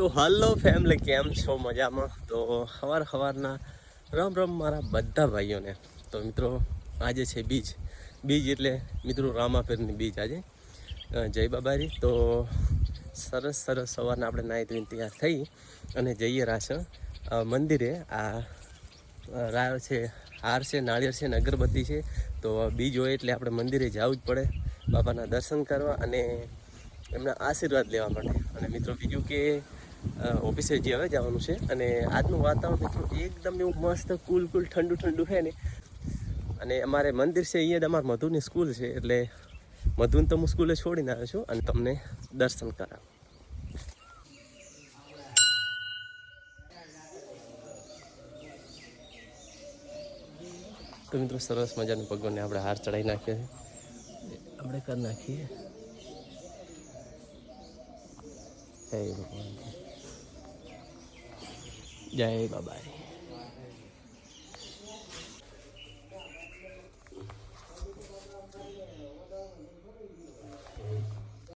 તો હાલો ફેમિલી, કેમ છો? મજામાં? તો સવારના રામ રામ મારા બધા ભાઈઓને. તો મિત્રો, આજે છે બીજ એટલે મિત્રો રામાપીરની બીજ આજે. જય બાબારી. તો સરસ સવારના આપણે નાહી ધોઈને તૈયાર થઈ અને જઈએ રાસણ મંદિરે. આ રાળ છે, હાર છે, નાળિયેર છે ને અગરબત્તી છે. તો બીજ હોય એટલે આપણે મંદિરે જવું જ પડે, બાપાના દર્શન કરવા અને એમના આશીર્વાદ લેવા માટે. અને મિત્રો બીજું કે ઓફિસે જે હવે જવાનું છે. અને આજનું વાતાવરણ મિત્રો એકદમ એવું મસ્ત કુલ ઠંડુ છે ને. અને અમારે મંદિર છે અહીંયા જ, અમારે મધુની સ્કૂલ છે એટલે મધુને તો હું સ્કૂલે છોડીને આવ્યો છું અને તમને દર્શન કરાવું. તો મિત્રો સરસ મજાનું ભગવાનને આપણે હાર ચડાવી નાખીએ છીએ, આપણે કરી નાખીએ. જય ભગવાન, જય બાબારી.